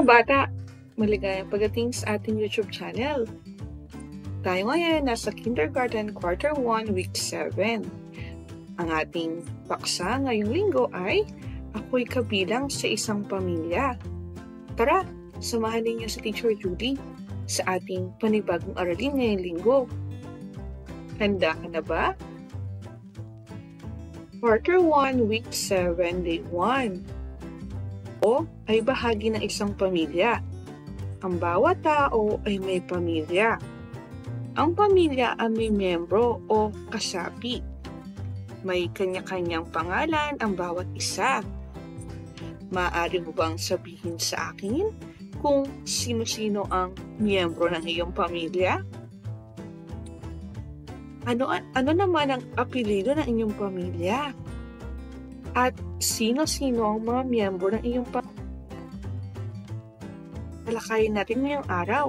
bata, maligayang pagdating sa ating YouTube channel. Tayo ngayon nasa Kindergarten Quarter 1, Week 7. Ang ating paksa ngayong linggo ay Ako'y Kabilang sa Isang Pamilya. Tara, samahan ninyo si Teacher Judy sa ating panibagong aralin ngayong linggo. Handa ka na ba? Quarter 1, Week 7, Day 1. O ay bahagi ng isang pamilya. Ang bawat tao ay may pamilya. Ang pamilya ay may miyembro o kasapi. May kanya-kanyang pangalan ang bawat isa. Maaari mo bang sabihin sa akin kung sino-sino ang miyembro ng iyong pamilya? Ano naman ang apelyido ng inyong pamilya? At sino-sino ang mga miyembro ng iyong pamilya? Talakayin natin ngayong araw.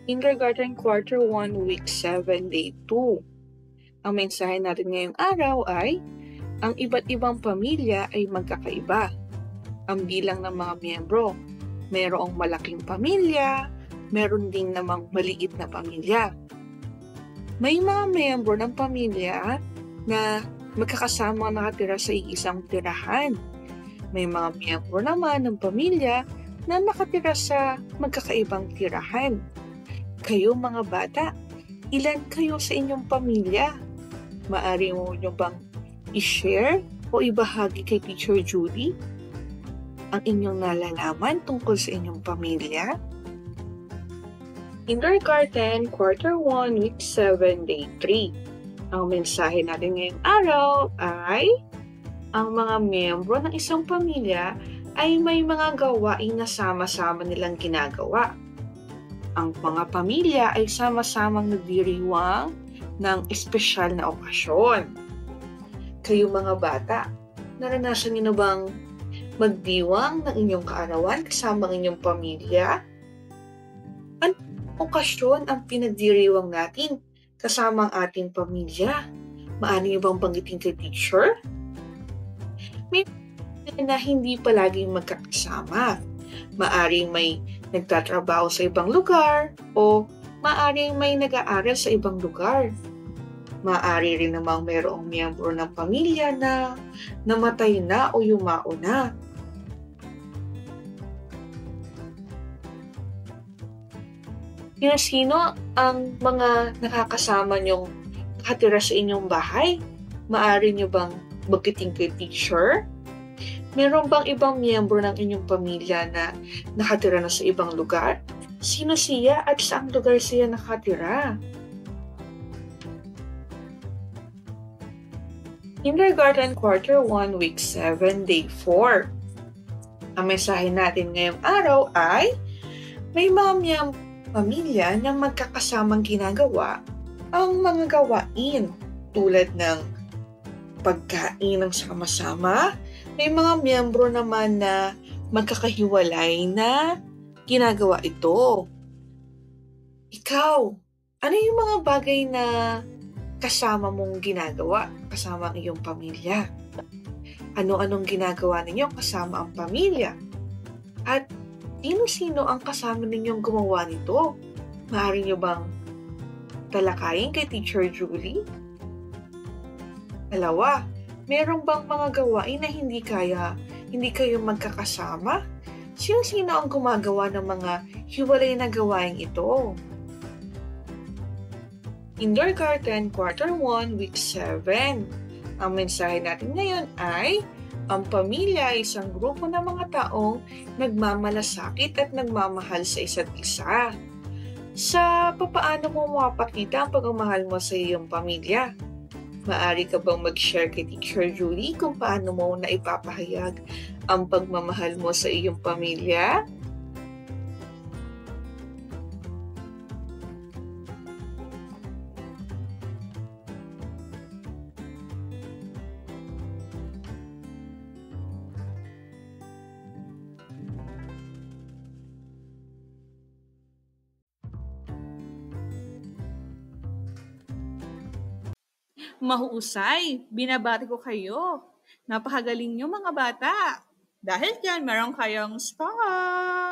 Kindergarten Quarter 1, Week 7, Day 2. Ang mensahe natin ngayong araw ay, ang iba't ibang pamilya ay magkakaiba. Ang bilang ng mga miyembro, mayroong malaking pamilya, meron ding namang maliit na pamilya. May mga miyembro ng pamilya na magkakasama nakatira sa iisang tirahan. May mga miyembro naman ng pamilya na nakatira sa magkakaibang tirahan. Kayo mga bata, ilan kayo sa inyong pamilya? Maaari mo nyo bang i-share o ibahagi kay Teacher Judy ang inyong nalalaman tungkol sa inyong pamilya? Kindergarten, Quarter 1, Week 7, Day 3. Ang mensahe natin ngayong araw ay, ang mga miyembro ng isang pamilya ay may mga gawain na sama-sama nilang ginagawa. Ang mga pamilya ay sama-samang nagdiriwang ng espesyal na okasyon. Kayo mga bata, naranasan niyo na bang magdiwang ng inyong kaarawan kasama ang inyong pamilya? Anong okasyon ang pinagdiriwang natin kasama ang ating pamilya? Maaari niyo bang banggitin kay teacher? May na hindi palaging magkakasama. Maaring may nagtatrabaho sa ibang lugar o maaring may nag-aaral sa ibang lugar. Maaari rin namang mayroong miyembro ng pamilya na namatay na o yumao na. Sino ang mga nakakasama niyong nakatira sa inyong bahay? Maaari niyo bang banggitin kay teacher? Meron bang ibang miyembro ng inyong pamilya na nakatira na sa ibang lugar? Sino siya at saang lugar siya nakatira? Kindergarten Quarter 1, Week 7, Day 4. Ang mensahe natin ngayong araw ay, may mga miyembro ng pamilya na magkakasamang ginagawa ang mga gawain tulad ng pagkain ng sama-sama. May mga miyembro naman na magkakahiwalay na ginagawa ito. Ikaw, ano yung mga bagay na kasama mong ginagawa kasama ang iyong pamilya? Ano-anong ginagawa ninyo kasama ang pamilya? At sino-sino ang kasama ninyong gumawa nito? Maaari nyo bang talakayin kay Teacher Julie? Dalawa, meron bang mga gawain na hindi kayo magkakasama? Sino-sino ang gumagawa ng mga hiwalay na gawain ito? Kindergarten, Quarter 1, Week 7. Ang mensahe natin ngayon ay, ang pamilya ay isang grupo ng mga taong nagmamalasakit at nagmamahal sa isa't isa. Sa papaano mo mapakita ang pagmamahal mo sa iyong pamilya? Maaari ka bang mag-share kay Teacher Julie kung paano mo naipapahayag ang pagmamahal mo sa iyong pamilya? Mahusay, binabati ko kayo. Napakagaling niyo mga bata. Dahil dyan, meron kayong start!